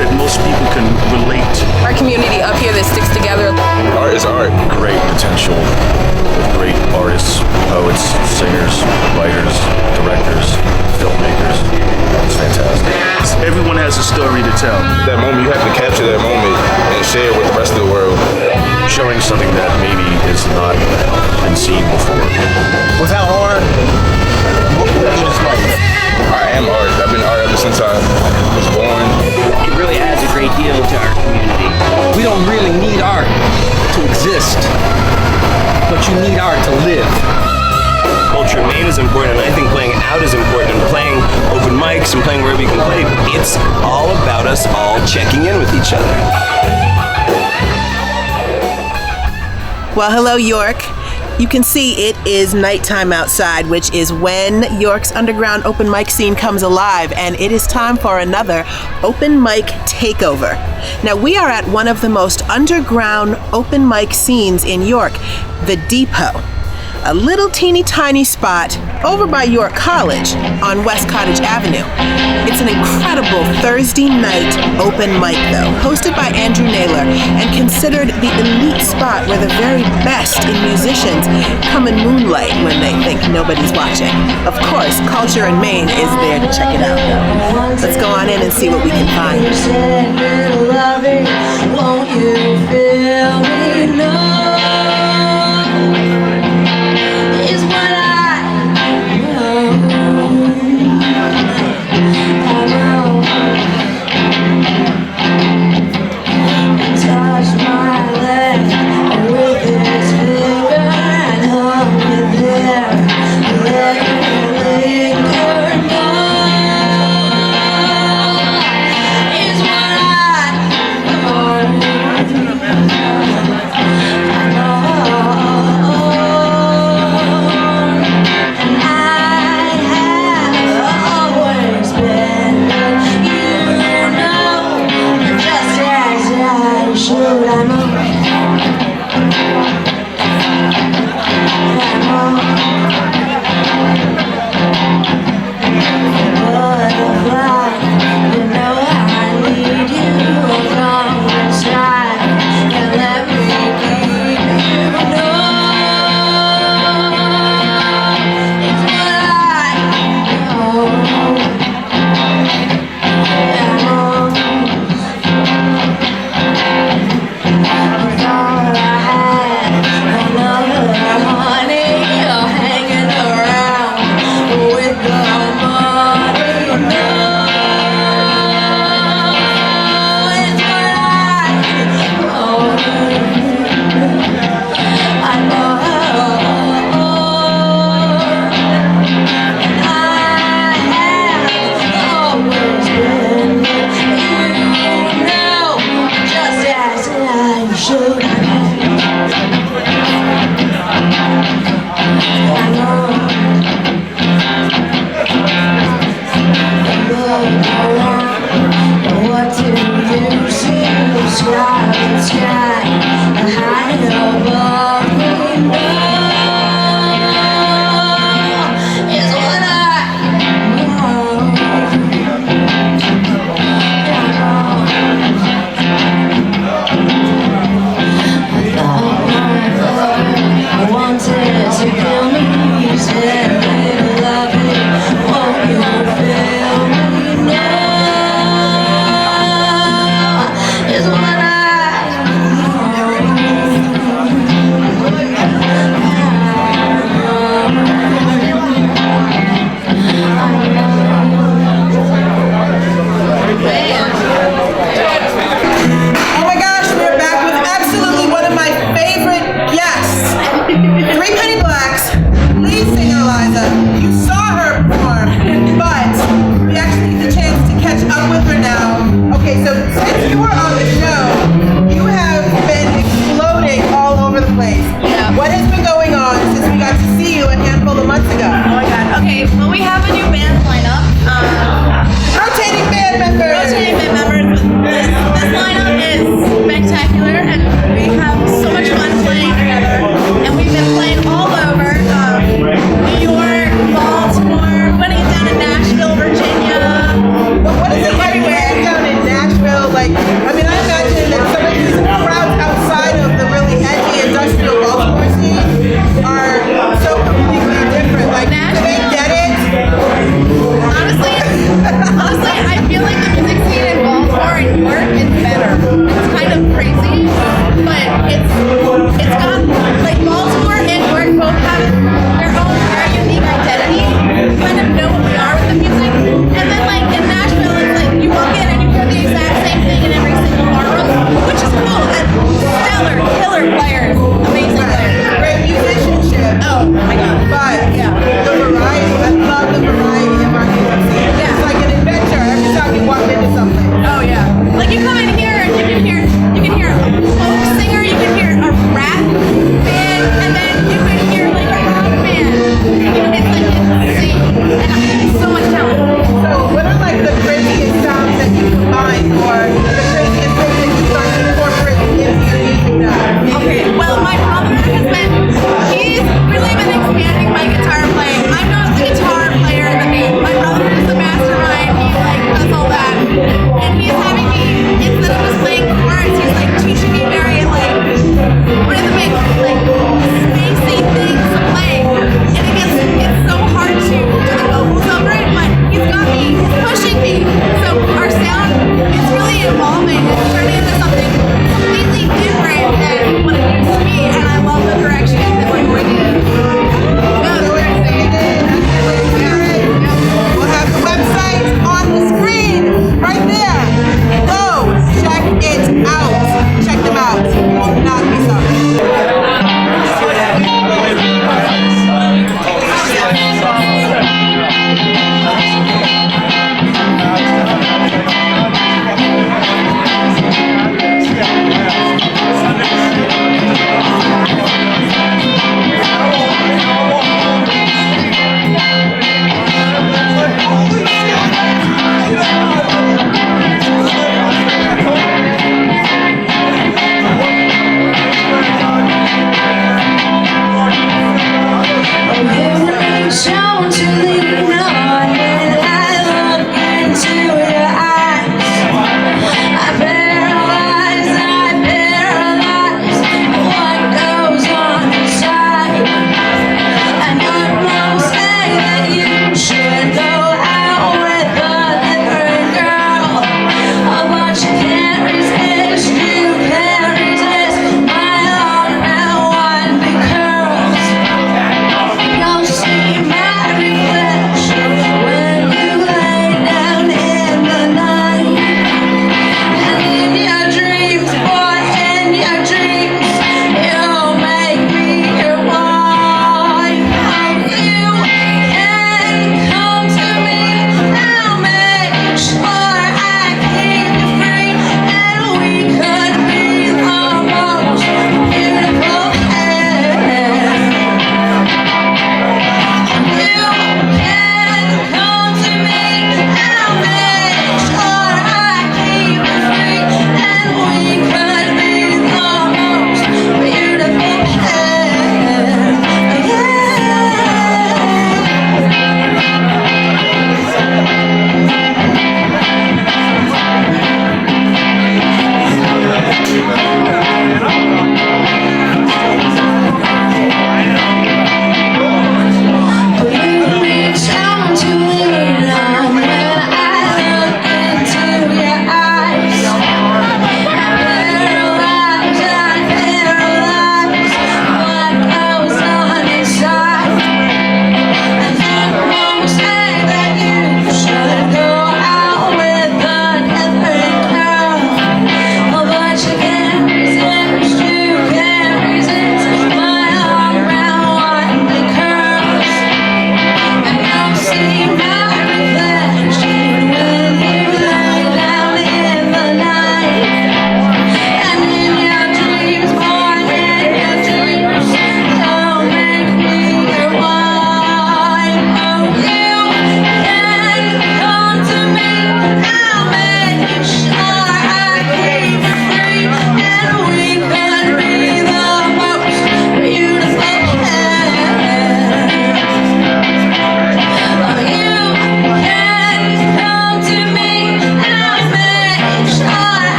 that most people can relate. Our community up here that sticks together. Art is art. Great potential with great artists, poets, singers, writers, directors, filmmakers. It's fantastic. Everyone has a story to tell. That moment, you have to capture that moment and share it with the rest of the world. Showing something that maybe is not been seen before. Without art, what is life? I am art. I've been art ever since I was born. It really adds a great deal to our community. We don't really need art to exist, but you need art to live. Culture Maine is important, and I think playing out is important, and playing open mics and playing wherever you can play. It's all about us all checking in with each other. Well, hello, York. You can see it is nighttime outside, which is when York's underground open mic scene comes alive, and it is time for another open mic takeover. Now, we are at one of the most underground open mic scenes in York, the Depot. A little teeny tiny spot over by York College on West Cottage Avenue. It's an incredible Thursday night open mic though, hosted by Andrew Naylor and considered the elite spot where the very best in musicians come and moonlight when they think nobody's watching. Of course, Culture in Maine is there to check it out though. Let's go on in and see what we can find. Won't you feel me now? Is what I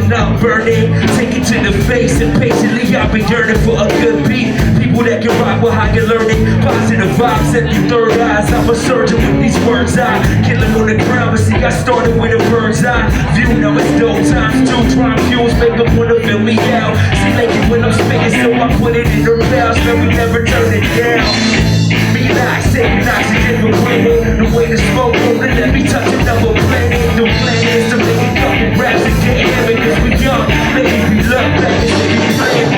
and I'm burning. Take it to the face and patiently I've been yearning for a good beat. People that can rock with higher learning. Positive vibes at the third eyes. I'm a surgeon with these words. I kill them on the ground, but see I started with a bird's eye view. Now it's dope times two. Prime fuels make them wanna fill me out. See like it when I'm spitting, so I put it in their mouths. Man, we never turn it down. Relax, taking oxygen for granted. The way to smoke, won't let me touch another planet. The plan is to make it fucking raps and get hammered. Cause we young, maybe we look back and say we planned.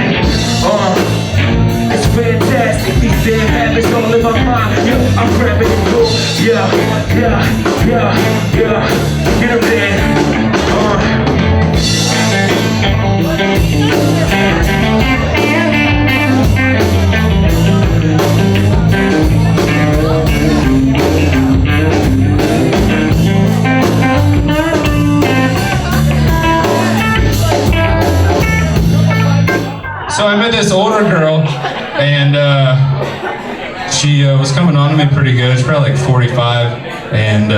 It's fantastic, these damn habits all in my mind. Yeah, I'm grabbing it cool. Yeah, get up there. So I met this older girl, and she was coming on to me pretty good. She's probably like 45, and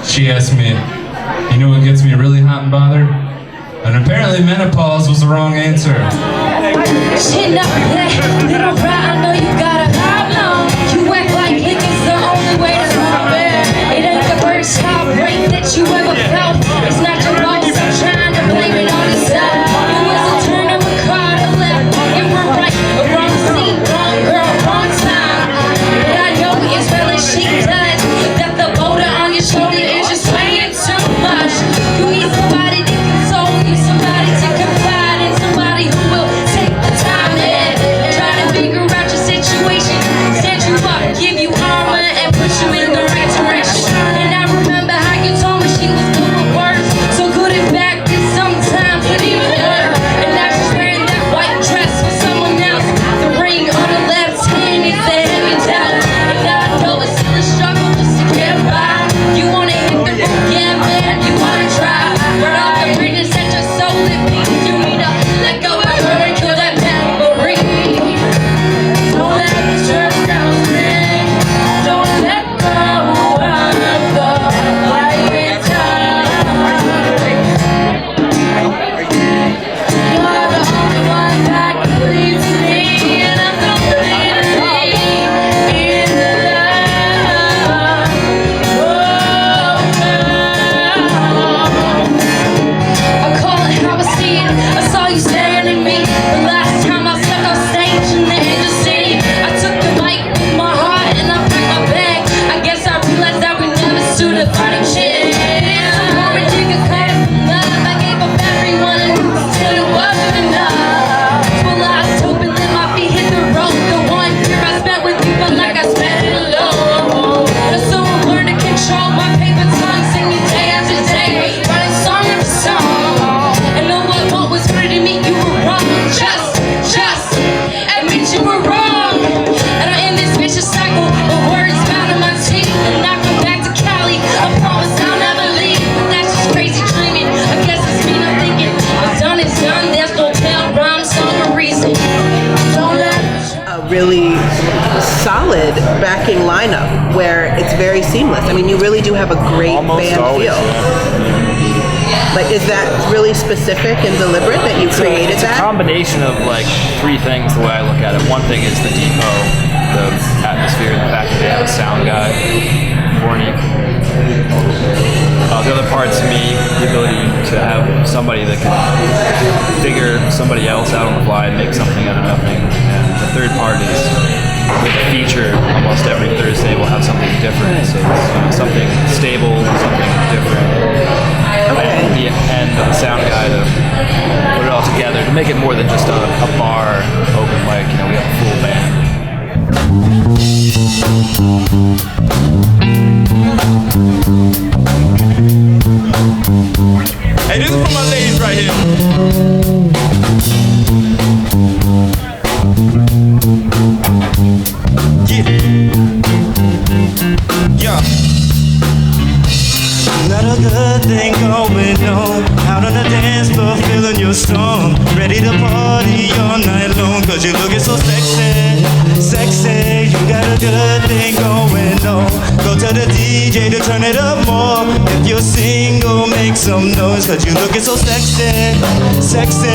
she asked me, you know what gets me really hot and bothered? And apparently menopause was the wrong answer. Chin up, little right, I know you got a problem. You act like liquor's the only way to solve it. It ain't the worst heartbreak that you ever felt. It's not your loss, I'm trying to blame it on yourself. You was a turn of a car to left. You were right, the wrong seat, wrong girl, wrong time. But I know as well as she does that the boulder on your shoulder is just weighing too much. You need somebody to console you, somebody to confide in, somebody who will take the time and try to figure out your situation, set you up, give you armor and push you in the right direction. And I remember how you told me she was good with words, so good at back and sometimes it even hurt. And now she's wearing that white dress for someone else. The ring on the left hand is the heavy doubt. And now I know it's still a struggle just to get by. You wanna hit the road, yeah man, you wanna try. But all the greatness that your soul it beats, you need to let go of her and kill that memory. Don't let the church down, man. Don't let go of the quiet time. You are the only one that believes in me, and I'm completely in love. I call it how I see it. I saw you staring at me the last time I stepped off stage in the inner city. I took the mic with my heart and I packed my bag. I guess I realized that we never stood a funny shit. Some more ridiculous kind of love. I gave up everyone and still it wasn't enough. Well, I was hoping that my feet hit the road. The 1 year I spent with you felt like I spent it alone. And so I learned to control my paper tongue, singing day after day, writing song after song. And all I want was for to meet you were wrong. Just admit you were wrong. And I end this vicious cycle of words bound in my teeth. And I come back to Kelley. I promise I'll never leave. But that's just crazy dreaming. I guess it's me not thinking. What's done is done. There's no tail rhyme, song or reason. Don't let A really solid backing lineup where it's very seamless. I mean, you really do have a great band feel. Like, is that really specific and deliberate that you created It's a that? combination of like 3 things the way I look at it. One thing is the depot, the atmosphere, the fact that they have a sound guy, Warnie. The other part's me, the ability to have somebody that can figure somebody else out on the fly and make something out of nothing. And the third part is with the feature, almost every Thursday we'll have something different. So it's something stable, something different. And the sound guy to put it all together to make it more than just a bar open mic. You know, we have a full band. Hey, this is for my ladies right here. Yeah. Not a good thing going on. Out on the dance floor, feeling your song. Ready to party all night long. Cause you're looking so sexy, sexy. You got a good thing going on. Go to the DJ to turn it up more. If you're single, make some noise, cause you looking so sexy, sexy.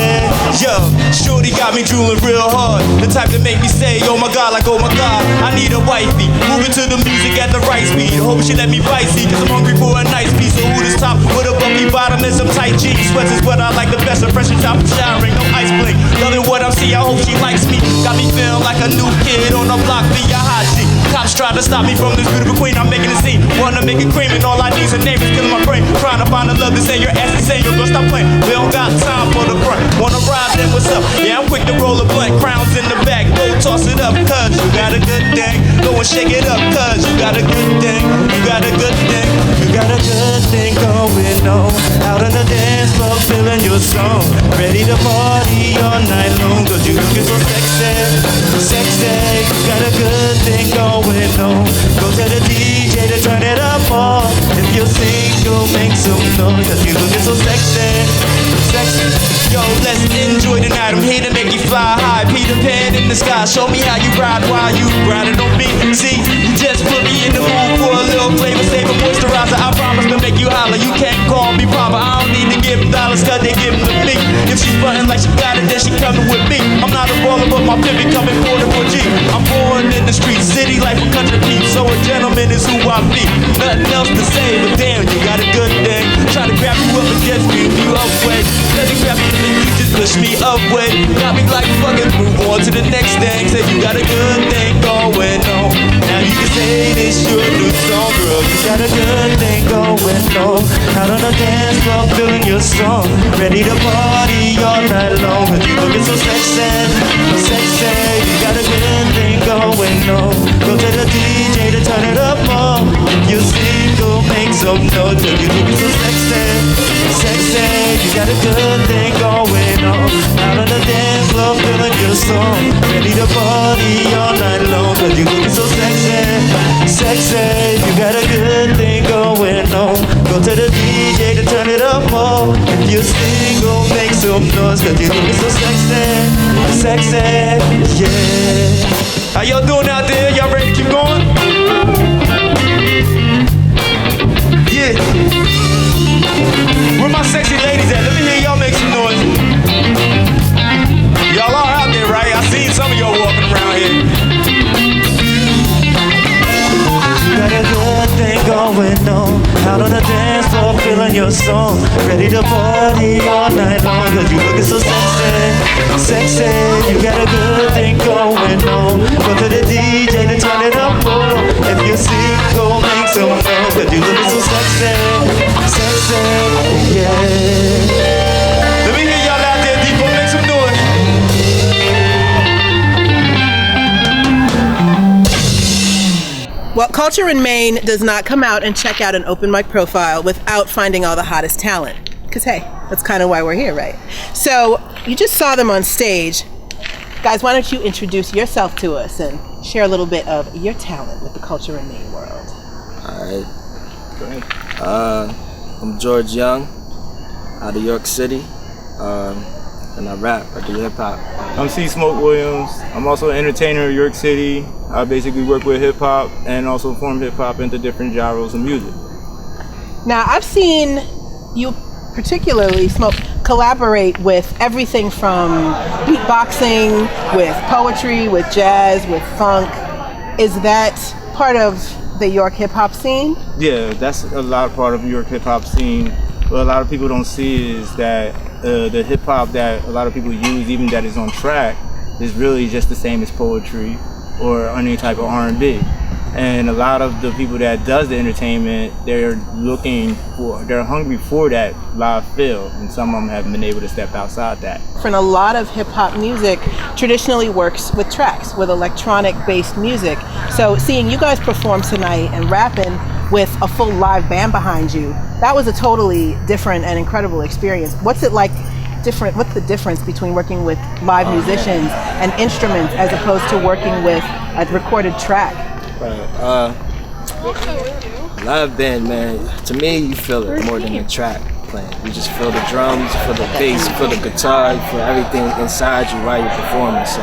Yo, shorty got me drooling real hard. The type to make me say, oh my god, like oh my god, I need a wifey. Moving to the music at the right speed. Hope she let me bite, see, cause I'm hungry for a nice piece of hooters top with a bumpy bottom and some tight jeans. Sweats is what I like the best, a fresh top of showering, no ice blink. Loving what I'm seeing, I hope she likes me. Got me feeling like a new kid on the block, be a hot G. Cops try to stop me from this beautiful queen, I'm making a scene. Wanna make it cream and all I need is a name, is killing my brain. Trying to find a love that's in your ass, insane, you're gonna stop playing. We don't got time for the front. Wanna ride, then what's up? Yeah, I'm quick to roll a blunt, crowns in the back, go toss it up, cause you got a good thing. Go and shake it up, cause you got a good thing. You got a good thing. You got a good thing going on. Out on the dance floor, feeling your song. Ready to party all night long, cause you looking so sexy, sexy. You got a good thing going on. Go to the DJ to turn it up more. If you're single, make some noise, cause you looking so sexy, sexy. Yo, let's enjoy the night. I'm here to make you fly high. Peter Pan in the sky. Show me how you ride while you grinding on me. See, you just put me in the mood for a little flavor, saver, moisturizer. I promise to make you holler. You can't call me proper. I don't need to give dollars, cause they give them to me. If she's frontin' like she got it, then she coming with me. I'm not a baller, but my pivot coming for the 4G. I'm born in the streets, city life with country peeps. So a gentleman is who I be. Nothing else to say, but damn, you got a good thing. Try to grab you up and just move you away. Let me grab you and you just push me away. Got me like fucking move on to the next thing. Say you got a good thing going on. Now you can say this your new song, girl. You got a good thing going on. Out on the dance floor, feeling your song. Ready to party all night long, cause you looking so sexy, sexy. You got a good thing going on. Go to the DJ to turn it up more. If you're single, make some noise, cause you looking so sexy, sexy. You got a good thing going on. Out on the dance floor, feeling your song. Ready to party all night long, cause you looking so sexy, sexy. You got a good thing going on. Go to the DJ to turn it up more. If you're single, make some noise, cause you looking so sexy, sexy, yeah. How y'all doing out there? Y'all ready to keep going? Yeah. Where my sexy ladies at? Let me hear y'all make some noise. Y'all are out there, right? I seen some of y'all walking around here. You got a good thing going on. Out on the dance floor, feeling your song. Ready to party all night long, cause you looking so sexy, sexy. You got a good thing going on. Go to the DJ to turn it up more. If you're single, make some noise, cause you looking so sexy, sexy, yeah. Let me hear y'all out there, Depot, make some noise. Well, Culture in Maine does not come out and check out an open mic profile without finding all the hottest talent. Because, hey, that's kind of why we're here, right? So, you just saw them on stage. Guys, why don't you introduce yourself to us and share a little bit of your talent with the Culture in Maine world. Alright, great. I'm George Young, out of York City, and I rap, I do hip hop. I'm C. Smoke Williams. I'm also an entertainer in York City. I basically work with hip hop and also form hip hop into different genres of music. Now, I've seen you particularly, Smoke, collaborate with everything from beatboxing, with poetry, with jazz, with funk. Is that part of the York hip hop scene? Yeah, that's a lot part of the York hip hop scene. What a lot of people don't see is that the hip hop that a lot of people use, even that is on track, is really just the same as poetry or any type of R&B. And a lot of the people that does the entertainment, they're hungry for that live feel, and some of them haven't been able to step outside that. And a lot of hip hop music traditionally works with tracks, with electronic based music. So seeing you guys perform tonight and rapping with a full live band behind you, that was a totally different and incredible experience. What's it like different? What's the difference between working with live musicians and instruments as opposed to working with a recorded track? Right. Live band, man, to me, you feel it more than the track playing. You just feel the drums, you feel the bass, you feel the guitar, you feel everything inside you while you're performing. So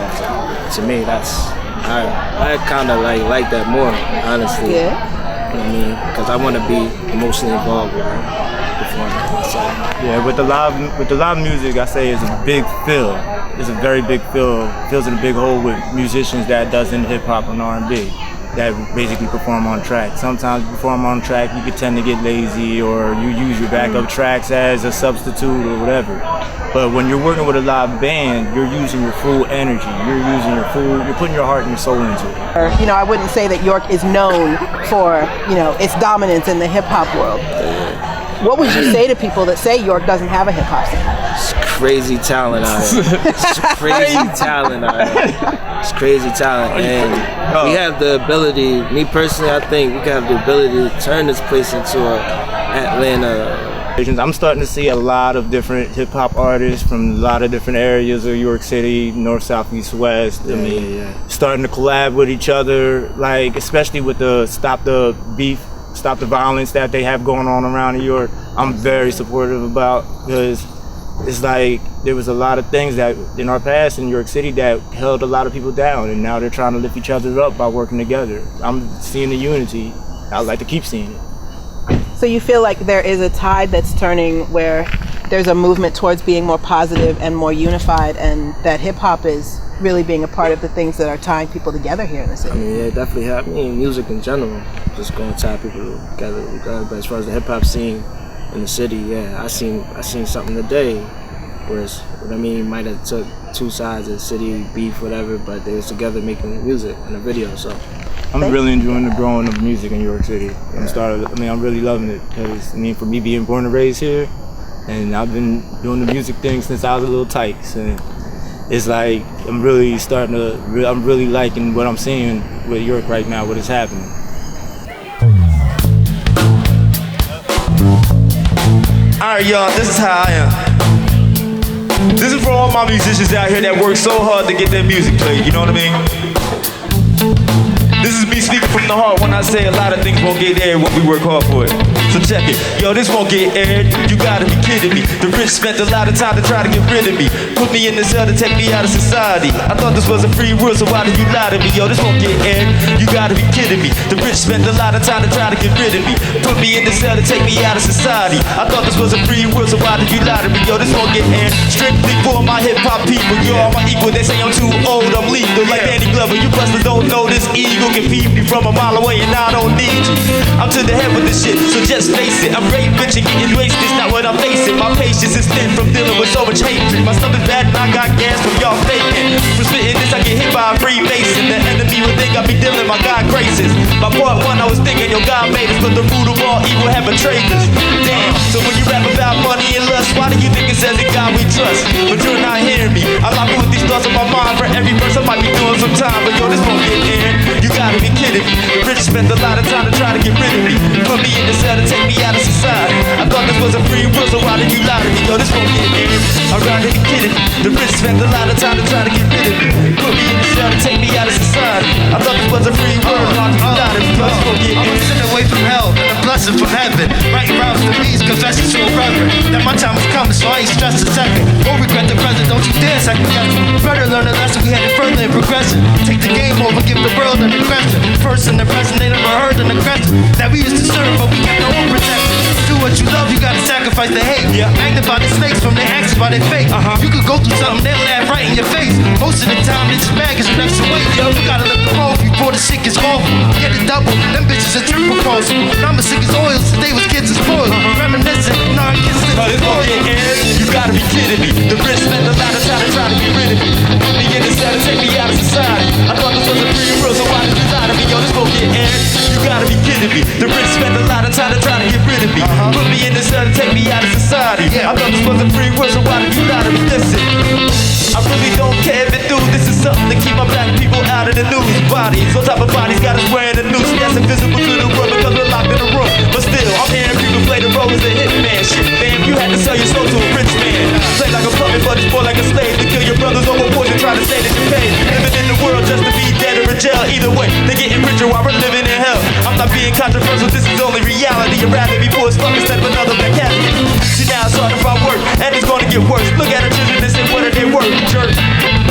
to me, I kind of like that more, honestly. Yeah. You know what I mean? Because I want to be emotionally involved with performing. myself. Yeah, with the live music, I say is a big fill. It's a very big fill. Fills in a big hole with musicians that doesn't hip hop and R&B. That basically perform on track. Sometimes you perform on track, you could tend to get lazy, or you use your backup tracks as a substitute or whatever. But when you're working with a live band, you're using your full energy. You're putting your heart and your soul into it. You know, I wouldn't say that York is known for, you know, its dominance in the hip hop world. What would you say to people that say York doesn't have a hip hop scene? It's crazy talent out here. It's crazy talent out here. It's crazy talent, and we have the ability. Me personally, I think we have the ability to turn this place into a Atlanta. I'm starting to see a lot of different hip hop artists from a lot of different areas of York City, north, south, east, west. Starting to collab with each other, like especially with the Stop the Beef, Stop the Violence that they have going on around New York. I'm very supportive about, because it's like there was a lot of things that in our past in New York City that held a lot of people down, and now they're trying to lift each other up by working together. I'm seeing the unity. I'd like to keep seeing it. So you feel like there is a tide that's turning where there's a movement towards being more positive and more unified, and that hip hop is really being a part of the things that are tying people together here in the city? I mean, yeah, definitely. I mean, music in general, just going to tie people together. But as far as the hip hop scene in the city, yeah, I seen something today, whereas what I mean might have took two sides of the city, beef, whatever, but they was together making music in a video. So I'm really enjoying the growing of music in New York City. I'm really loving it, because for me being born and raised here, and I've been doing the music thing since I was a little tykes, and it's like I'm really liking what I'm seeing with York right now, what is happening. Alright, y'all, this is how I am. This is for all my musicians out here that work so hard to get their music played, you know what I mean? This is me speaking from the heart when I say a lot of things won't get aired when we work hard for it. So check it. Yo, this won't get aired. You gotta be kidding me. The rich spent a lot of time to try to get rid of me. Put me in the cell to take me out of society. I thought this was a free world, so why did you lie to me? Yo, this won't get aired. You gotta be kidding me. The rich spent a lot of time to try to get rid of me. Put me in the cell to take me out of society. I thought this was a free world, so why did you lie to me? Yo, this won't get aired. Strictly for my hip hop people. You're all my equal. They say I'm too old, I'm lethal. Like Danny Glover, you busters don't know this eagle can feed me from a mile away, and I don't need you. I'm to the head with this shit, so just face it. I'm very rich and getting wasted, it's not what I'm facing. My patience is thin from dealing with so much hatred. My stomach's bad and I got gas from y'all faking. For spitting this, I get hit by a Freemason. The enemy would think I be dealing my God graces. By part one, I was thinking your God made us, but the root of all evil have betrayed us. Damn, so when you rap about money and lust, why do you think it says in God we trust? But you're not hearing me. I lock with these thoughts in my mind. For every verse I might be doing some time, but yo, this won't get aired. You gotta be kidding me. The rich spent a lot of time to try to get rid of me. Put me in the cell to take me out of society. I thought this was a free world, so why did you lie to me? Yo, this won't get aired. I'd rather be kidding me. The rich spent a lot of time to try to get rid of me. Put me in the cell to take me out of society. I thought this was a free world, why did you lie to me? Yo, this won't get aired. I'm a sinner away from hell and a blessing from heaven. Writing rhymes to me, confessing to a reverend that my time is coming, so I ain't stressed a second. Won't regret the present, don't you dare second guess it. Better learn a lesson, we headed further in progression. Take the game over, give the world an aggression. First in the present, they never heard an aggression that we used to serve, but we kept our own protection. Do what you love, you gotta sacrifice the hate. Magnify the snakes from their actions by their fate. You could go through something, they'll laugh right in your face. Most of the time, it's baggage and extra weight. Yo, you gotta lift the road before the shit gets awful. Get it double, them bitches are triple crossing. I'm as sick as oil since they was kids and spoiled. Reminiscing, non-kids. But it's gonna get aired. You gotta be kidding me. The rich spent a lot of time to try to get rid of me. Put me in the cell to take me out of society. I thought this was a free world, so why did you lie to me? Yo, this won't get aired. You gotta be kidding me. The rich spent a lot of time to try to get rid of me. Put me in the cell to take me out of society. I thought this was a free world, so why did you lie to me? Listen, I really don't care if it do. This is something to keep my black people out of the news. Bodies on top of bodies got us wearing a noose. That's invisible to the world because we're locked in a room. But still, I'm hearing people play the role as a hitman. Shit, man, you had to sell your soul to a rich man. Play like a puppet, but it's more like a slave. To kill your brothers over poison, try to say that you're paid. Living in the world just to be dead or in jail. Either way, they're getting richer while we're living in hell. I'm not being controversial, this is only reality. I'd rather be poor as fuck instead of another black cat. See, now it's hard to find work, and it's gonna get worse. Look at the children and say, what are they worth, jerk?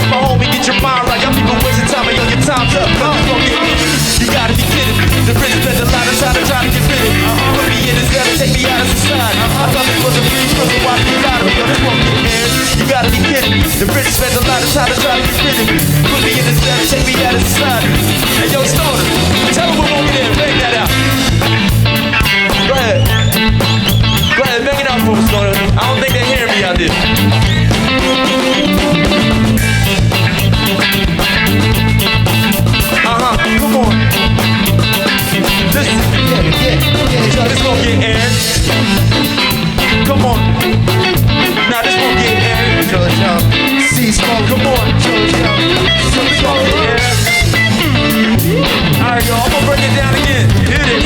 My homie, get your mind right. Y'all people wasting time, and yo, your time's up. You gotta be kidding me. The rich spend a lot of time to try to get rid of me. Put me in the cell to take me out of society. I thought this was a free Spent a lot of time to try to get rid of me. Put me in the cell, take me out of society. Hey, yo, Stoner, tell him we won't get in. Bang that out. Go ahead. Go ahead, bang it out for us, Stoner. I don't think they're hearing me out there. Come on. Listen, yeah. This gon' get aired. Come on. Now this gon' get aired. See smoke. Come on. This gon' get aired. Alright, yo, I'm gonna break it down again. Hit it.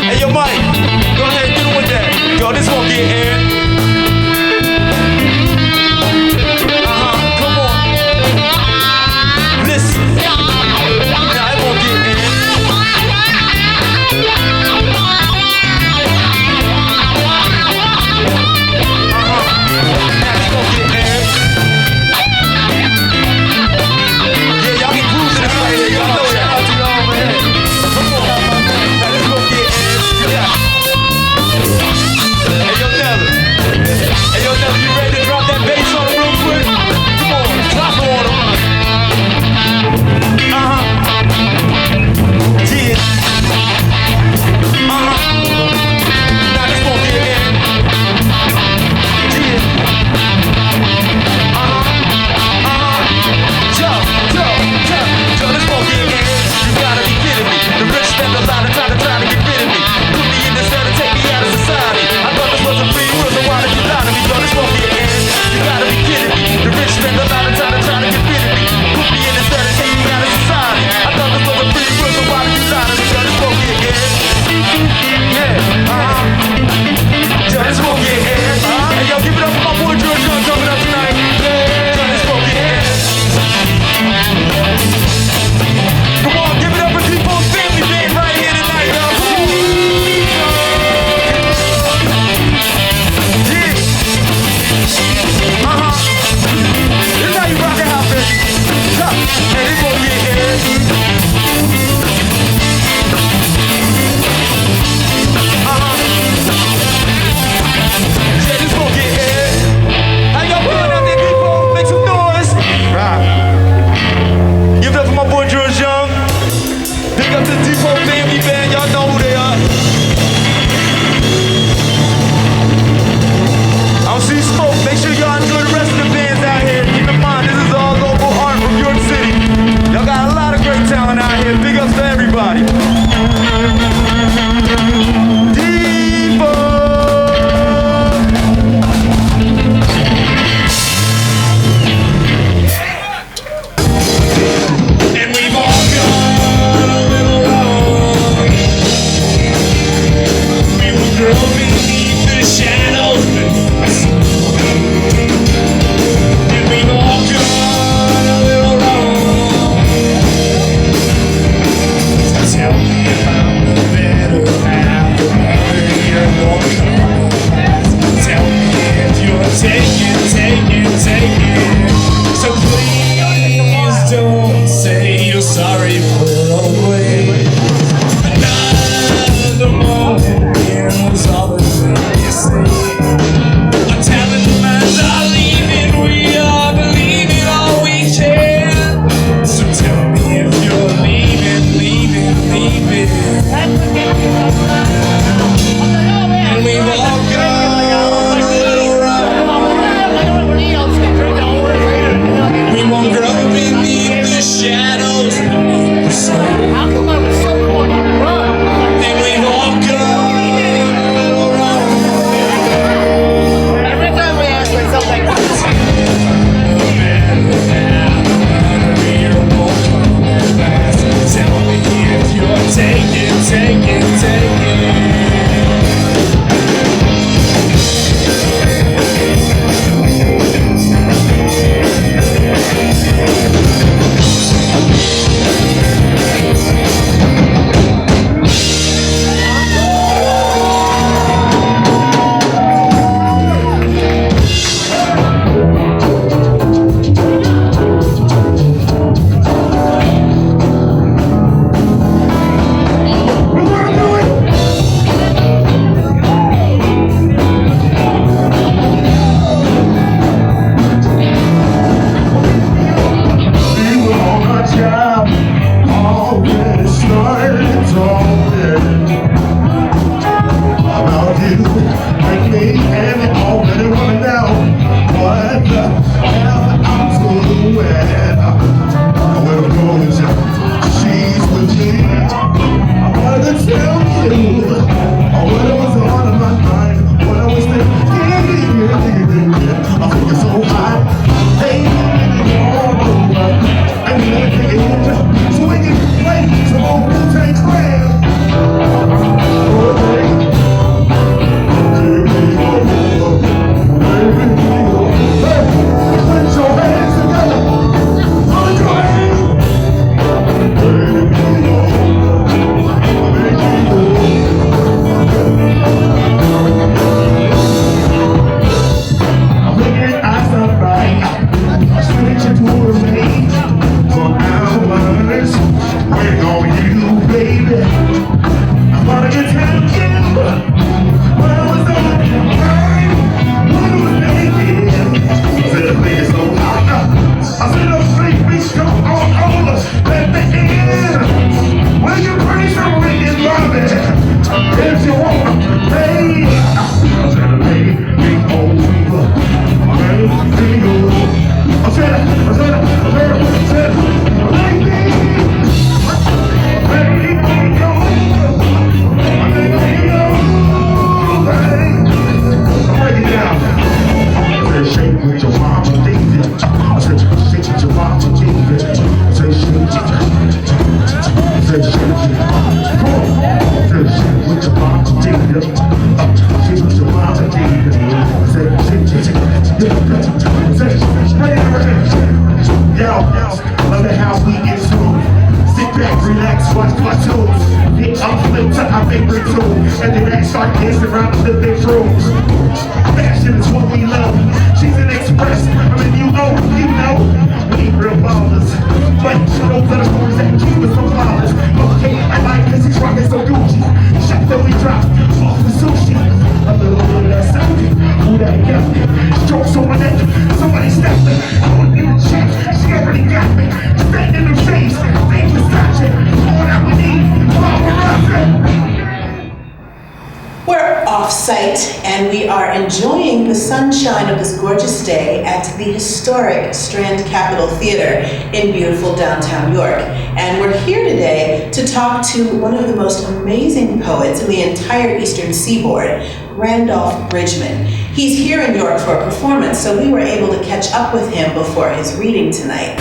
Hey, yo, Mike, go ahead, get with that. Yo, this gon' get aired. Come on. Listen. Hey, yo, Nella. watch cartoons. Yeah, I'm flipped to our favorite tool. And then I start dancing around the bedroom. Fashion is what we love. She's an express. I mean, you know. We ain't real ballers. But those are the stories that keep us from flawless. Okay, I like this, he's rocking so Gucci. Shot that we drop off the sushi. A little bit of that something. Who that got me? Strokes on my neck. Somebody step me. I want to check. She already got me. Straight in the face. Fake Versace. All that we need. We're off-site and we are enjoying the sunshine of this gorgeous day at the historic Strand Capitol Theater in beautiful downtown York. And we're here today to talk to one of the most amazing poets in the entire Eastern Seaboard, Randolph Bridgeman. He's here in York for a performance, so we were able to catch up with him before his reading tonight.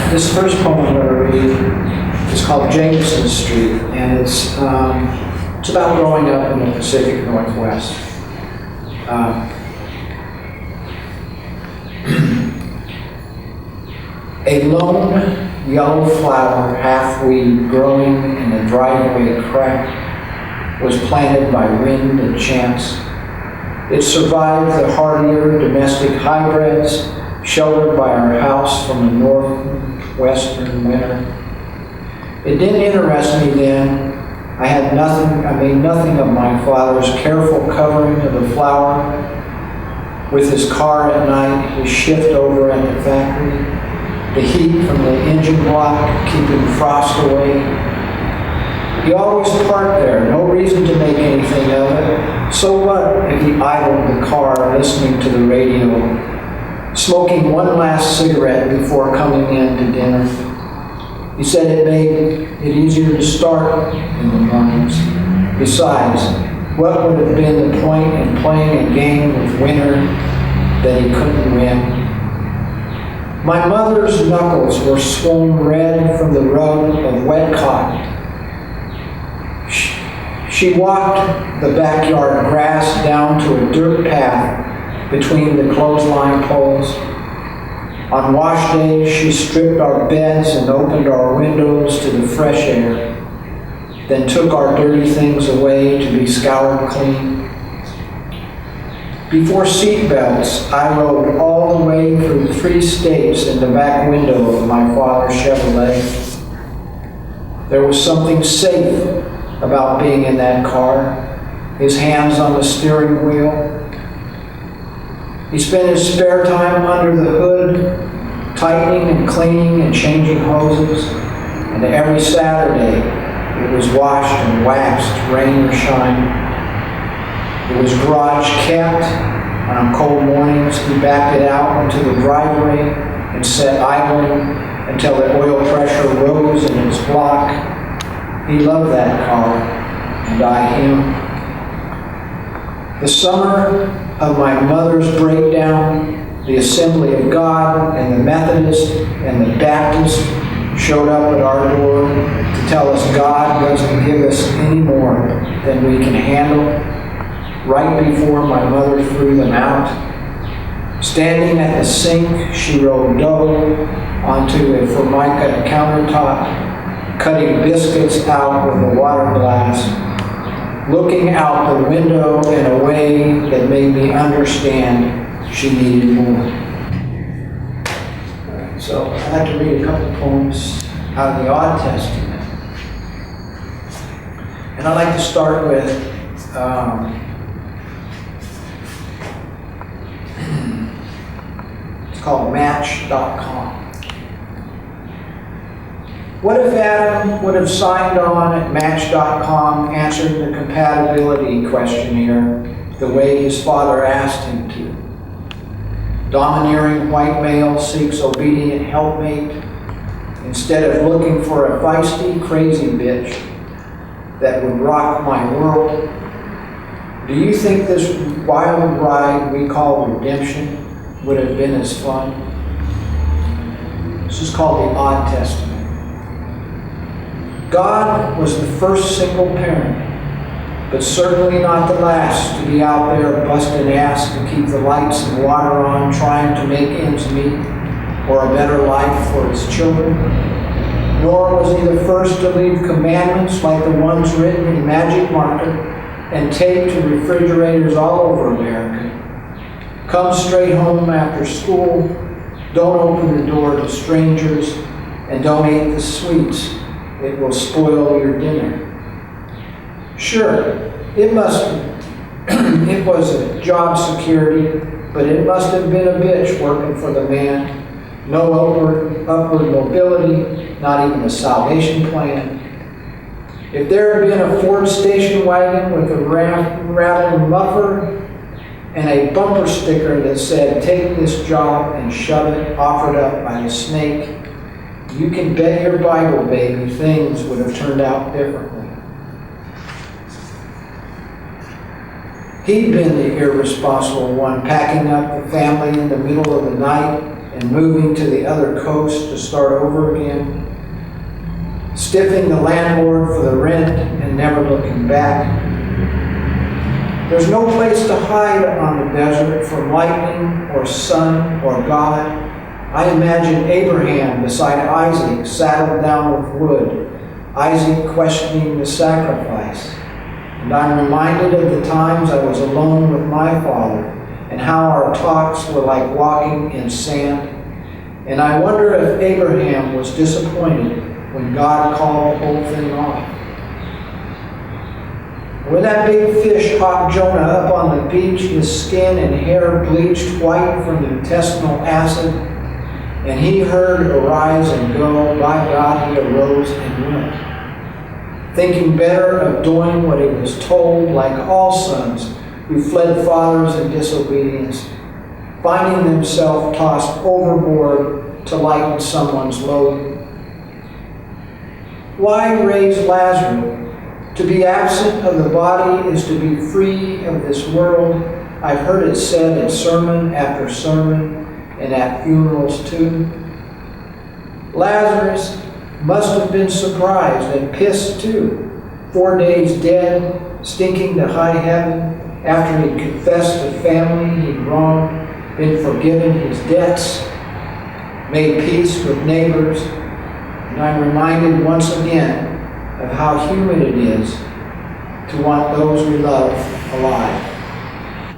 This first poem I'm going to read is called Gibson Street, and it's about growing up in the Pacific Northwest. A lone yellow flower, half-weed, growing in a driveway crack, was planted by wind and chance. It survived the hardier domestic hybrids, sheltered by our house from the northwestern winter. It didn't interest me then. I made nothing of my father's careful covering of the flower with his car at night, his shift over at the factory, the heat from the engine block keeping frost away. He always parked there, no reason to make anything of it. So what if he idled the car listening to the radio, smoking one last cigarette before coming in to dinner? He said it made it easier to start in the mornings. Besides, what would have been the point in playing a game with winter that he couldn't win? My mother's knuckles were swollen red from the rub of wet cotton. She walked the backyard grass down to a dirt path between the clothesline poles. On wash days, she stripped our beds and opened our windows to the fresh air, then took our dirty things away to be scoured clean. Before seat belts, I rode all the way through 3 states in the back window of my father's Chevrolet. There was something safe about being in that car, his hands on the steering wheel. He spent his spare time under the hood, tightening and cleaning and changing hoses, and every Saturday it was washed and waxed, rain or shine. It was garage kept, and on cold mornings he backed it out into the driveway and sat idling until the oil pressure rose in its block. He loved that car, and I him. The summer of my mother's breakdown, the Assembly of God and the Methodist and the Baptist showed up at our door to tell us God doesn't give us any more than we can handle. Right before my mother threw them out, standing at the sink, she rolled dough onto a formica countertop, cutting biscuits out with a water glass, looking out the window in a way that made me understand she needed more. So I'd like to read a couple of poems out of the Old Testament. And I'd like to start with it's called Match.com. What if Adam would have signed on at Match.com, answered the compatibility questionnaire the way his father asked him to? Domineering white male seeks obedient helpmate instead of looking for a feisty, crazy bitch that would rock my world. Do you think this wild ride we call redemption would have been as fun? This is called the Old Testament. God was the first single parent, but certainly not the last to be out there busting ass to keep the lights and water on, trying to make ends meet or a better life for his children. nor was he the first to leave commandments like the ones written in magic marker and taped to refrigerators all over America. Come straight home after school, don't open the door to strangers, and don't eat the sweets. It will spoil your dinner. Sure, it was a job security, but it must have been a bitch working for the man. No upward mobility, not even a salvation plan. If there had been a Ford station wagon with a rattling muffler and a bumper sticker that said, "Take this job and shove it," offered up by the snake, you can bet your Bible, baby, things would have turned out differently. He'd been the irresponsible one, packing up the family in the middle of the night and moving to the other coast to start over again, stiffing the landlord for the rent and never looking back. There's no place to hide on the desert from lightning or sun or God. I imagine Abraham beside Isaac, saddled down with wood, Isaac questioning the sacrifice. And I'm reminded of the times I was alone with my father and how our talks were like walking in sand. And I wonder if Abraham was disappointed when God called the whole thing off. When that big fish hopped Jonah up on the beach, his skin and hair bleached white from intestinal acid, and he heard arise and go, by God he arose and went. Thinking better of doing what he was told, like all sons who fled fathers in disobedience, finding themselves tossed overboard to lighten someone's load. Why raise Lazarus? To be absent of the body is to be free of this world. I've heard it said in sermon after sermon and at funerals too. Lazarus must have been surprised and pissed too. 4 days dead, stinking to high heaven, after he'd confessed to family he'd wronged, been forgiven his debts, made peace with neighbors. And I'm reminded once again of how human it is to want those we love alive.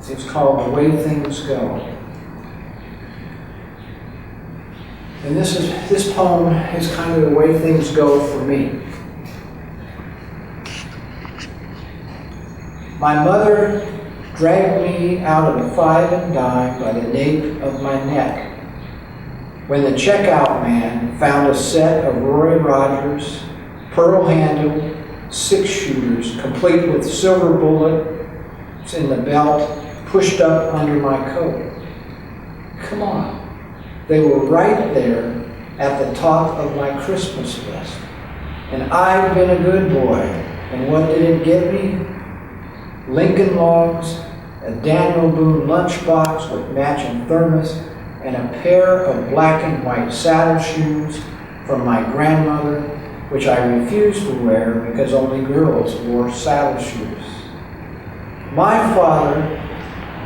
It's called The Way Things Go. And this poem is kind of the way things go for me. My mother dragged me out of the 5 and dime by the nape of my neck when the checkout man found a set of Roy Rogers pearl-handled 6-shooters, complete with silver bullets in the belt, pushed up under my coat. Come on. They were right there at the top of my Christmas list. And I've been a good boy. And what did it get me? Lincoln Logs, a Daniel Boone lunchbox with matching thermos, and a pair of black and white saddle shoes from my grandmother, which I refused to wear because only girls wore saddle shoes. My father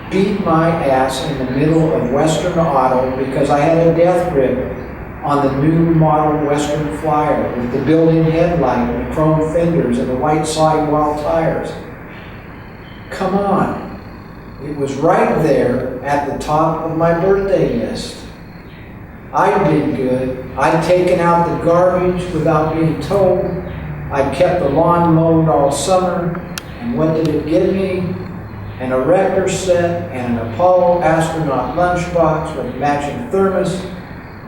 beat my ass in the middle of Western Auto because I had a death grip on the new model Western Flyer with the built-in headlight and the chrome fenders and the white sidewall tires. Come on. It was right there at the top of my birthday list. I did good. I'd taken out the garbage without being told. I'd kept the lawn mowed all summer. And what did it get me? An erector set and an Apollo astronaut lunchbox with matching thermos,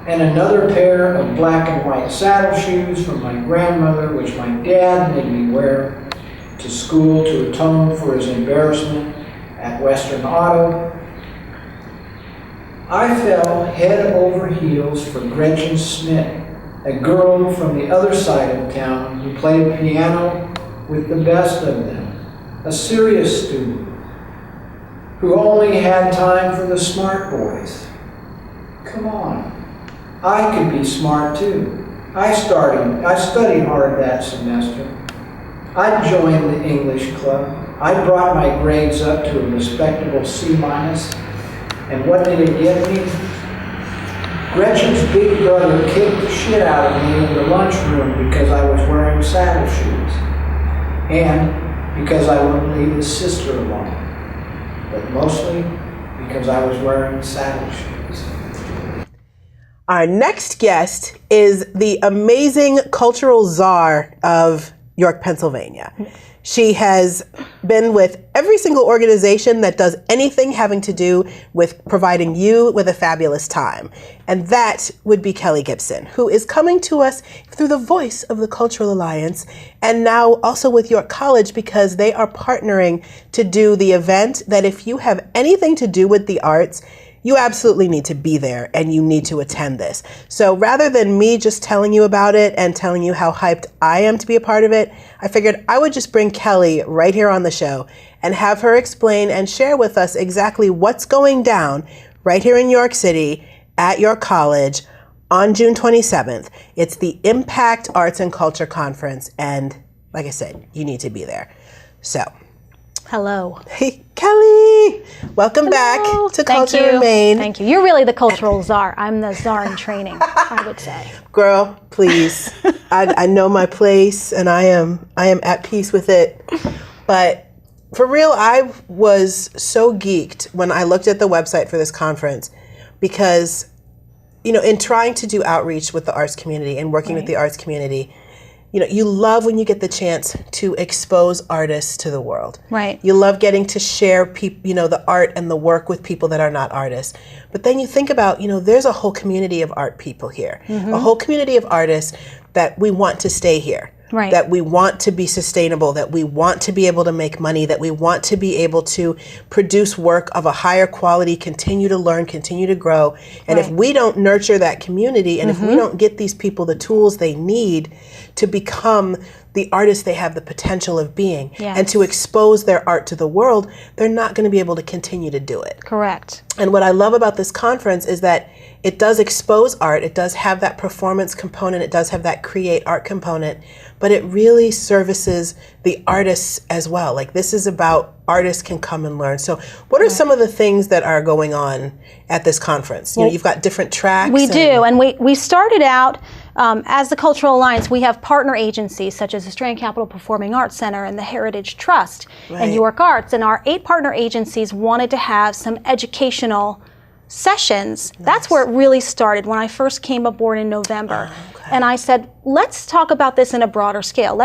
and another pair of black and white saddle shoes from my grandmother, which my dad made me wear to school to atone for his embarrassment at Western Auto. I fell head over heels for Gretchen Smith, a girl from the other side of town who played piano with the best of them, a serious student who only had time for the smart boys. Come on. I could be smart too. I studied hard that semester. I joined the English club. I brought my grades up to a respectable C-. And what did it get me? Gretchen's big brother kicked the shit out of me in the lunchroom because I was wearing saddle shoes. And because I wouldn't leave his sister alone. But mostly because I was wearing saddle shoes. Our next guest is the amazing cultural czar of York, Pennsylvania. She has been with every single organization that does anything having to do with providing you with a fabulous time. And that would be Kelley Gibson, who is coming to us through the voice of the Cultural Alliance and now also with York College because they are partnering to do the event that if you have anything to do with the arts, you absolutely need to be there and you need to attend this. So rather than me just telling you about it and telling you how hyped I am to be a part of it, I figured I would just bring Kelley right here on the show and have her explain and share with us exactly what's going down right here in York City at York College on June 27th. It's the Impact Arts and Culture Conference, and like I said, you need to be there. So, hello. Hey, Kelley! Welcome back to Culture in Maine. Thank you. You're really the cultural czar. I'm the czar in training, I would say. Girl, please. I know my place, and I am at peace with it. But for real, I was so geeked when I looked at the website for this conference because, you know, in trying to do outreach with the arts community and working with the arts community, you know, you love when you get the chance to expose artists to the world. Right. You love getting to share, you know, the art and the work with people that are not artists. But then you think about, you know, there's a whole community of art people here, a whole community of artists that we want to stay here. Right. That we want to be sustainable, that we want to be able to make money, that we want to be able to produce work of a higher quality, continue to learn, continue to grow. And if we don't nurture that community, and if we don't get these people the tools they need to become the artists they have the potential of being and to expose their art to the world, they're not going to be able to continue to do it. Correct. And what I love about this conference is that it does expose art, it does have that performance component, it does have that create art component, but it really services the artists as well. Like, this is about artists can come and learn. So what are some of the things that are going on at this conference? You know, you've got different tracks. We do, and we started out as the Cultural Alliance. We have partner agencies such as the Strand Capital Performing Arts Center and the Heritage Trust and York Arts, and our 8 partner agencies wanted to have some educational sessions. That's where it really started when I first came aboard in November. And I said, let's talk about this in a broader scale.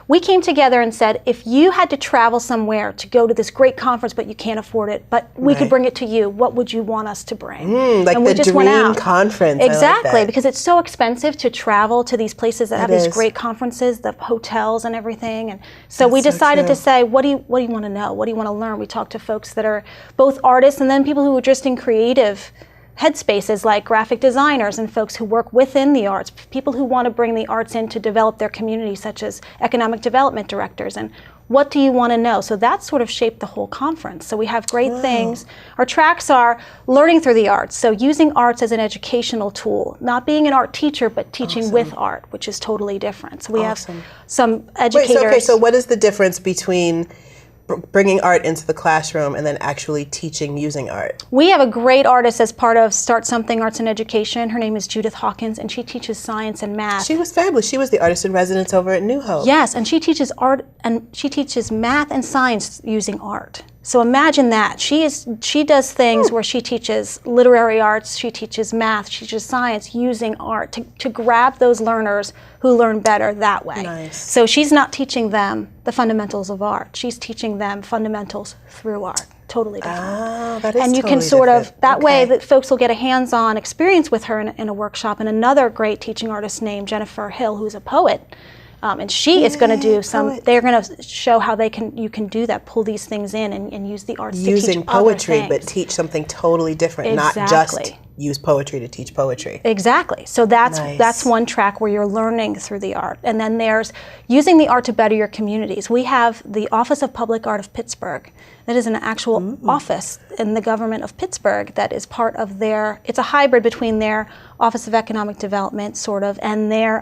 We came together and said, if you had to travel somewhere to go to this great conference, but you can't afford it, but we could bring it to you, what would you want us to bring? Like and we the just dream went out. conference. Exactly, I like that. because it's so expensive to travel to these places that have these great conferences, the hotels and everything. And so we decided to say, what do you want to know? What do you want to learn? We talked to folks that are both artists and then people who are just in creative headspaces like graphic designers and folks who work within the arts, people who want to bring the arts in to develop their community, such as economic development directors. And what do you want to know? So that sort of shaped the whole conference. So we have great things. Our tracks are learning through the arts, so using arts as an educational tool, not being an art teacher, but teaching with art, which is totally different. So we have some educators. So what is the difference between bringing art into the classroom and then actually teaching using art? We have a great artist as part of Start Something Arts and Education. Her name is Judith Hawkins, and she teaches science and math. She was fabulous. She was the artist in residence over at New Hope. Yes, and she teaches art, and she teaches math and science using art. So imagine that. She does things where she teaches literary arts, she teaches math, she teaches science using art to grab those learners who learn better that way. Nice. So she's not teaching them the fundamentals of art. She's teaching them fundamentals through art. Totally different. Oh, that is and you totally can sort of, different. that way that folks will get a hands-on experience with her in a workshop. And another great teaching artist named Jennifer Hill, who's a poet, and she is going to do they're going to show how you can do that, pull these things in and use the arts to teach using poetry, other but things. teach something totally different, not just use poetry to teach poetry. Exactly. So that's one track where you're learning through the art. And then there's using the art to better your communities. We have the Office of Public Art of Pittsburgh. That is an actual office in the government of Pittsburgh that is part of it's a hybrid between their Office of Economic Development, sort of, and their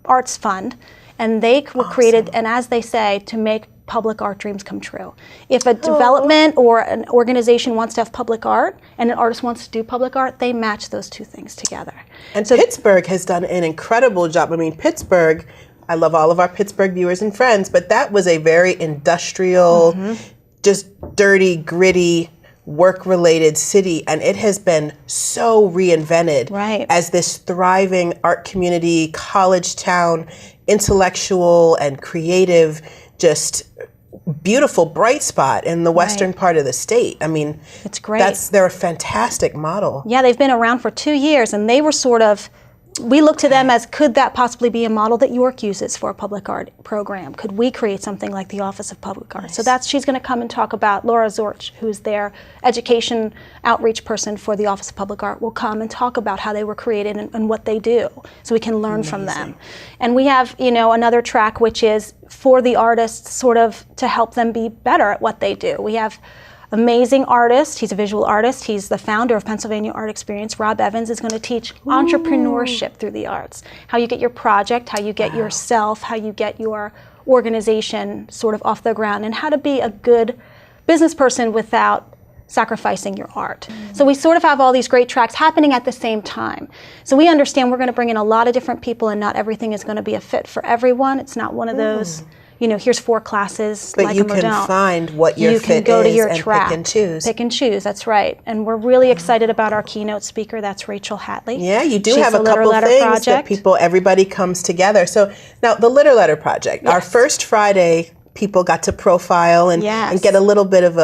arts fund. And they were created, and as they say, to make public art dreams come true. If a development or an organization wants to have public art and an artist wants to do public art, they match those two things together. And so Pittsburgh has done an incredible job. I mean, Pittsburgh, I love all of our Pittsburgh viewers and friends, but that was a very industrial, just dirty, gritty, work-related city, and it has been so reinvented as this thriving art community, college town, intellectual and creative, just beautiful bright spot in the western part of the state. I mean, it's great. They're a fantastic model. Yeah, they've been around for 2 years, and they were sort of, we look to them as, could that possibly be a model that York uses for a public art program? Could we create something like the Office of Public Art? So she's going to come and talk about, Laura Zorch, who's their education outreach person for the Office of Public Art, will come and talk about how they were created and what they do, so we can learn from them. And we have, another track which is for the artists, sort of to help them be better at what they do. We have amazing artist. He's a visual artist. He's the founder of Pennsylvania Art Experience. Rob Evans is going to teach entrepreneurship through the arts. How you get your project, how you get yourself, how you get your organization sort of off the ground, and how to be a good business person without sacrificing your art. So we sort of have all these great tracks happening at the same time. So we understand we're going to bring in a lot of different people, and not everything is going to be a fit for everyone. It's not one of those, here's 4 classes, but like you them or can don't. find what your fit is. You can go to your track, pick and choose. Pick and choose, that's right. And we're really excited about our keynote speaker. That's Rachel Hatley. Yeah, you do She's have a Litter couple Letter things Project. that everybody comes together. So now the Litter Letter Project, our first Friday, people got to profile and get a little bit of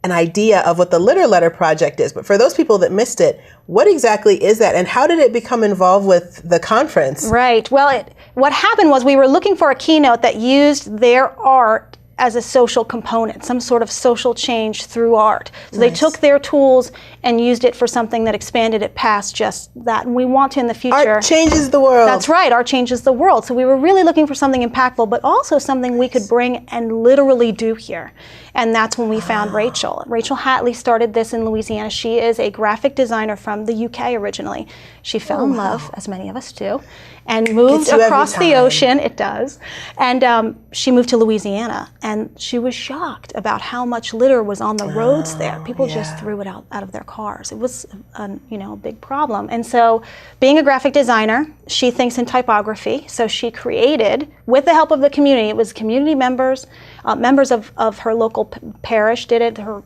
an idea of what the Litter Letter Project is. But for those people that missed it, what exactly is that, and how did it become involved with the conference? Right. Well, what happened was we were looking for a keynote that used their art as a social component, some sort of social change through art. So they took their tools and used it for something that expanded it past just that. And we want to in the future. Art changes the world. That's right, art changes the world. So we were really looking for something impactful, but also something we could bring and literally do here. And that's when we found Rachel. Rachel Hatley started this in Louisiana. She is a graphic designer from the UK originally. She fell in love, as many of us do, and moved across the ocean. It does. And she moved to Louisiana, and she was shocked about how much litter was on the roads there. People just threw it out of their cars. It was a big problem. And so being a graphic designer, she thinks in typography. So she created, with the help of the community, it was community members, members of her local parish did it, her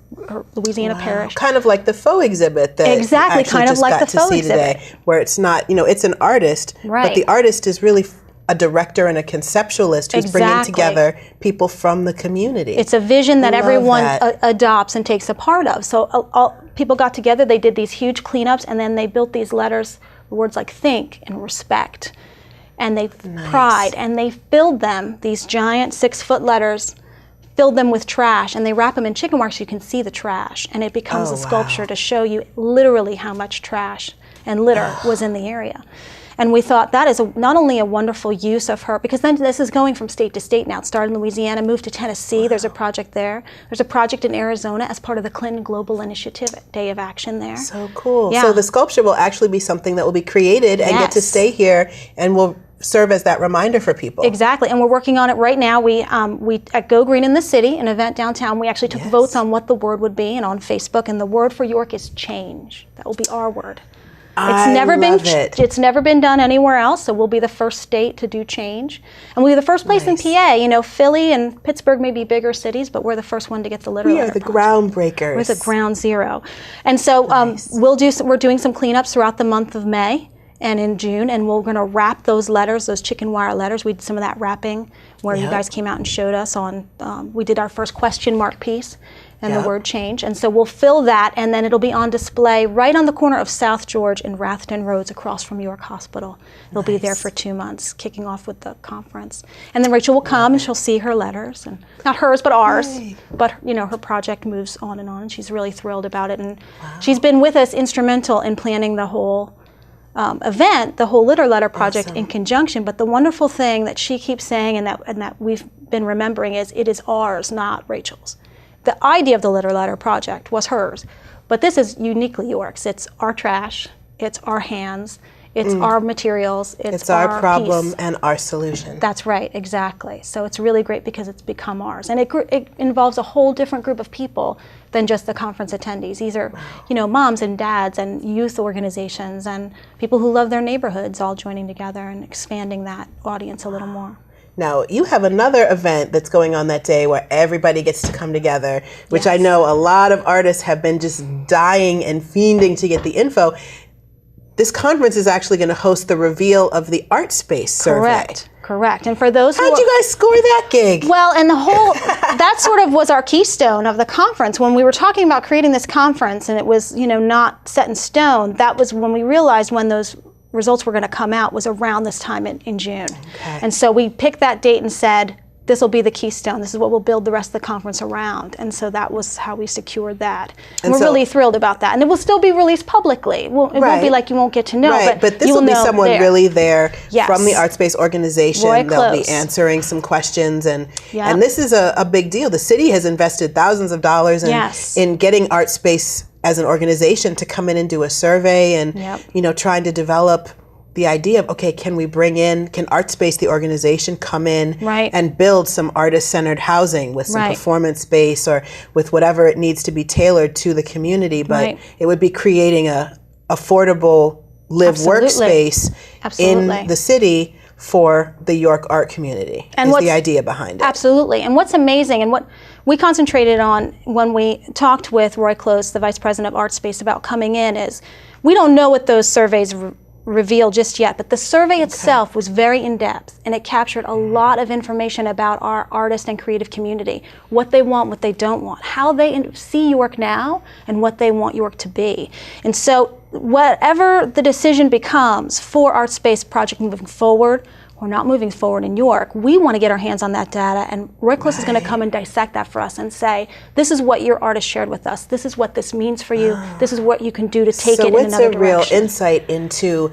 Louisiana parish. Kind of like the faux exhibit that exactly, kind of like the faux exhibit today, where it's not, it's an artist, but the artist is really a director and a conceptualist who's bringing together people from the community. It's a vision that everyone adopts and takes a part of. So all people got together, they did these huge cleanups, and then they built these letters, words like think and respect, and they pride, and they filled them, these giant 6-foot letters, filled them with trash, and they wrap them in chicken wire so you can see the trash, and it becomes a sculpture to show you literally how much trash and litter was in the area. And we thought that is not only a wonderful use of her, because then this is going from state to state now. It started in Louisiana, moved to Tennessee. There's a project there. There's a project in Arizona as part of the Clinton Global Initiative Day of Action there. So cool. Yeah. So the sculpture will actually be something that will be created and get to stay here and will serve as that reminder for people. Exactly, and we're working on it right now. We at Go Green in the City, an event downtown, we actually took votes on what the word would be, and on Facebook, and the word for York is change. That will be our word. It's never been done anywhere else, so we'll be the first state to do change. And we'll be the first place in PA. Philly and Pittsburgh may be bigger cities, but we're the first one to get the Litter Letter. We are the groundbreakers. We're the ground zero. And so we're doing some cleanups throughout the month of May and in June, and we're going to wrap those letters, those chicken wire letters. We did some of that wrapping where you guys came out and showed us on, we did our first question mark piece and the word change. And so we'll fill that, and then it'll be on display right on the corner of South George and Rathden Roads across from York Hospital. It'll be there for 2 months, kicking off with the conference. And then Rachel will come and she'll see her letters, and not hers, but ours. But her project moves on, and she's really thrilled about it. And she's been with us, instrumental in planning the whole event, the whole Litter Letter Project in conjunction. But the wonderful thing that she keeps saying, and that we've been remembering, is it is ours, not Rachel's. The idea of the Litter Letter Project was hers, but this is uniquely York's. It's our trash, it's our hands, It's our materials. It's our problem piece. and our solution. That's right, exactly. So it's really great because it's become ours. And it involves a whole different group of people than just the conference attendees. These are, moms and dads and youth organizations and people who love their neighborhoods all joining together and expanding that audience a little more. Now, you have another event that's going on that day where everybody gets to come together, which I know a lot of artists have been just dying and fiending to get the info. This conference is actually going to host the reveal of the Art Space survey. Correct. And for those How'd you guys score that gig? Well, and that sort of was our keystone of the conference. When we were talking about creating this conference and it was, not set in stone, that was when we realized when those results were going to come out was around this time in June. Okay. And so we picked that date and said, this will be the keystone. This is what we'll build the rest of the conference around. And so that was how we secured that. And we're really thrilled about that. And it will still be released publicly. It won't be like you won't get to know, but this will be someone really there from the Art Space organization. They'll be answering some questions. And this is a big deal. The city has invested thousands of dollars in getting Art Space as an organization to come in and do a survey and, trying to develop the idea of, can Art Space, the organization, come in and build some artist-centered housing with some performance space or with whatever it needs to be tailored to the community. But it would be creating a affordable live-work space in the city for the York art community, and is the idea behind it. Absolutely. And what's amazing and what we concentrated on when we talked with Roy Close, the Vice President of Art Space, about coming in is we don't know what those surveys reveal just yet, but the survey itself was very in-depth and it captured a lot of information about our artist and creative community, what they want, what they don't want, how they see York now and what they want York to be. And so whatever the decision becomes for Art Space project moving forward, we're not moving forward in York, we want to get our hands on that data, and Roy Close is going to come and dissect that for us and say, this is what your artist shared with us, this is what this means for you, this is what you can do to take it in another direction. So it's a real insight into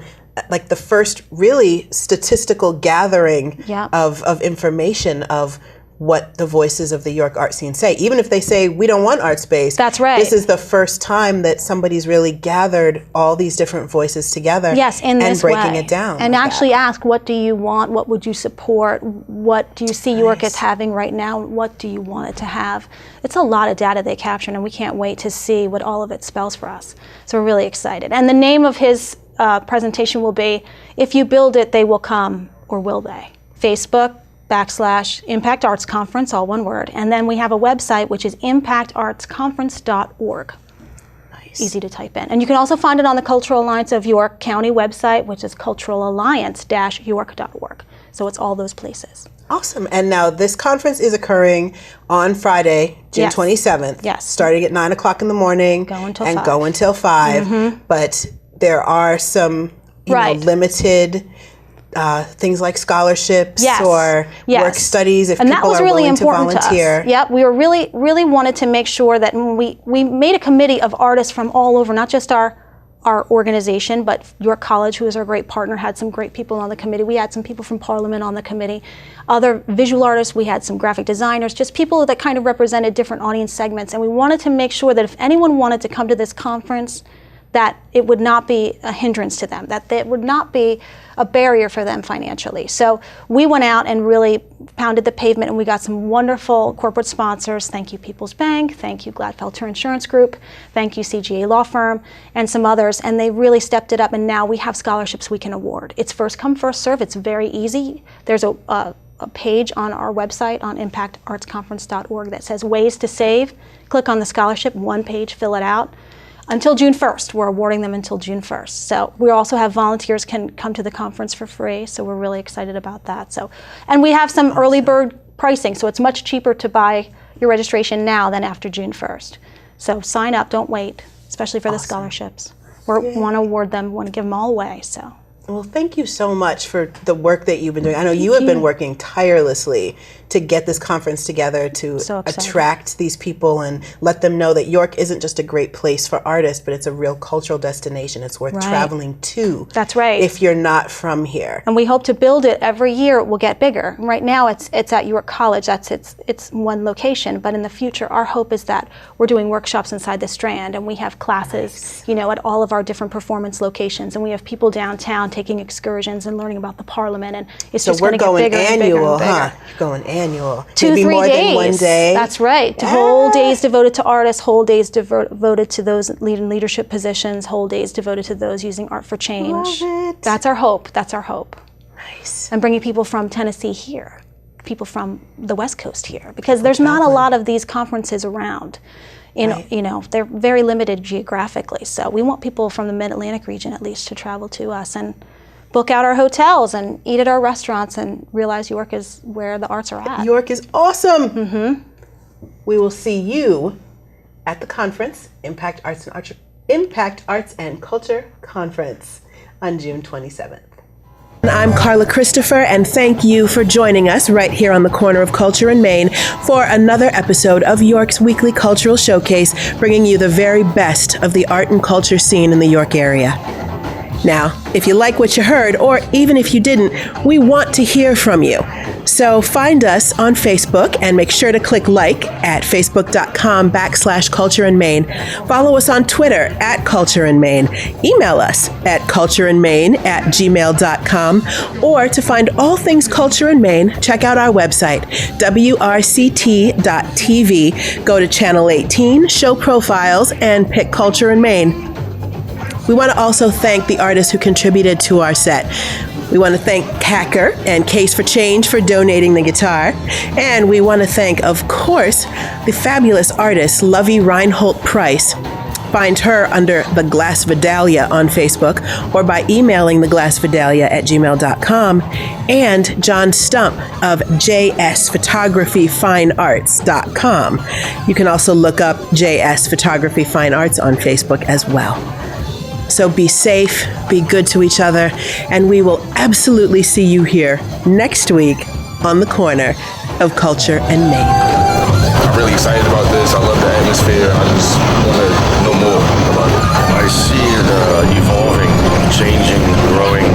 like the first really statistical gathering of information of what the voices of the York art scene say. Even if they say, we don't want Art Space. That's right. This is the first time that somebody's really gathered all these different voices together and breaking it down. And actually ask, what do you want? What would you support? What do you see York as having right now? What do you want it to have? It's a lot of data they captured, and we can't wait to see what all of it spells for us. So we're really excited. And the name of his presentation will be, if you build it, they will come, or will they? Facebook, /Impact Arts Conference, all one word. And then we have a website, which is impactartsconference.org. Nice. Easy to type in. And you can also find it on the Cultural Alliance of York County website, which is culturalalliance-york.org. So it's all those places. Awesome. And now this conference is occurring on Friday, June 27th. Yes. Starting at 9 o'clock in the morning. Go until and 5. Go until 5. Mm-hmm. But there are some limited things like scholarships or work studies if people are willing to volunteer. Yep, we were really wanted to make sure that we made a committee of artists from all over, not just our organization, but York College, who is our great partner, had some great people on the committee. We had some people from Parliament on the committee. Other visual artists, we had some graphic designers, just people that kind of represented different audience segments. And we wanted to make sure that if anyone wanted to come to this conference, that it would not be a hindrance to them, that it would not be a barrier for them financially. So we went out and really pounded the pavement, and we got some wonderful corporate sponsors. Thank you, People's Bank. Thank you, Gladfelter Insurance Group. Thank you, CGA Law Firm, and some others. And they really stepped it up, and now we have scholarships we can award. It's first come, first serve. It's very easy. There's a page on our website on impactartsconference.org that says ways to save. Click on the scholarship, one page, fill it out. Until June 1st. We're awarding them until June 1st. So we also have volunteers can come to the conference for free, so we're really excited about that. So, and we have some early bird pricing, so it's much cheaper to buy your registration now than after June 1st. So sign up, don't wait, especially for the scholarships. We want to award them, want to give them all away. So. Well, thank you so much for the work that you've been doing. I know you have been working tirelessly to get this conference together to attract these people and let them know that York isn't just a great place for artists, but it's a real cultural destination. It's worth traveling to. That's right. If you're not from here. And we hope to build it every year. It will get bigger. Right now it's at York College. That's it's one location. But in the future, our hope is that we're doing workshops inside the Strand, and we have classes, you know, at all of our different performance locations, and we have people downtown taking excursions and learning about the Parliament, and it's just going to get bigger and bigger and bigger. Huh? Going annual. 2-3 Maybe more days. than 1 day. That's right. Whole days devoted to artists, whole days devoted to those leading leadership positions, whole days devoted to those using art for change. Love it. That's our hope. That's our hope. Nice. And bringing people from Tennessee here, people from the West Coast here, because there's not a lot of these conferences around. You know, they're very limited geographically. So we want people from the Mid-Atlantic region at least to travel to us and book out our hotels and eat at our restaurants and realize York is where the arts are at. York is awesome. Mm-hmm. We will see you at the conference, Impact Arts and Culture Conference on June 27th. I'm Carla Christopher, and thank you for joining us right here on the corner of Culture and Main for another episode of York's weekly cultural showcase, bringing you the very best of the art and culture scene in the York area. Now, if you like what you heard, or even if you didn't, we want to hear from you. So find us on Facebook and make sure to click like at facebook.com/cultureandmain. Follow us on Twitter at Culture and Main. Email us at cultureandmain@gmail.com. Or to find all things Culture and Main, check out our website, wrct.tv. Go to Channel 18, Show Profiles, and pick Culture and Main. We want to also thank the artists who contributed to our set. We want to thank Kacker and Case for Change for donating the guitar. And we want to thank, of course, the fabulous artist Lovey Reinhold Price. Find her under The Glass Vidalia on Facebook or by emailing theglassvidalia@gmail.com, and John Stump of jsphotographyfinearts.com. You can also look up JS Photography Fine Arts on Facebook as well. So be safe, be good to each other, and we will absolutely see you here next week on the corner of Culture and Main. I'm really excited about this. I love the atmosphere. I just want to know more about it. I see it evolving, changing, growing,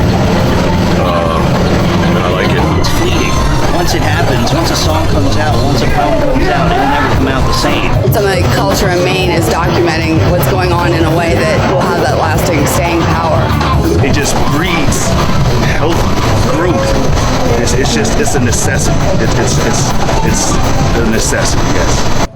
and I like it. It's fleeting. Once it happens, once a song comes out, once a poem comes out, it'll never come out the same. Something like Culture and Main is documenting what's going on in a way that will have that lasting staying power. It just breeds health, growth. It's a necessity. It's a necessity, yes.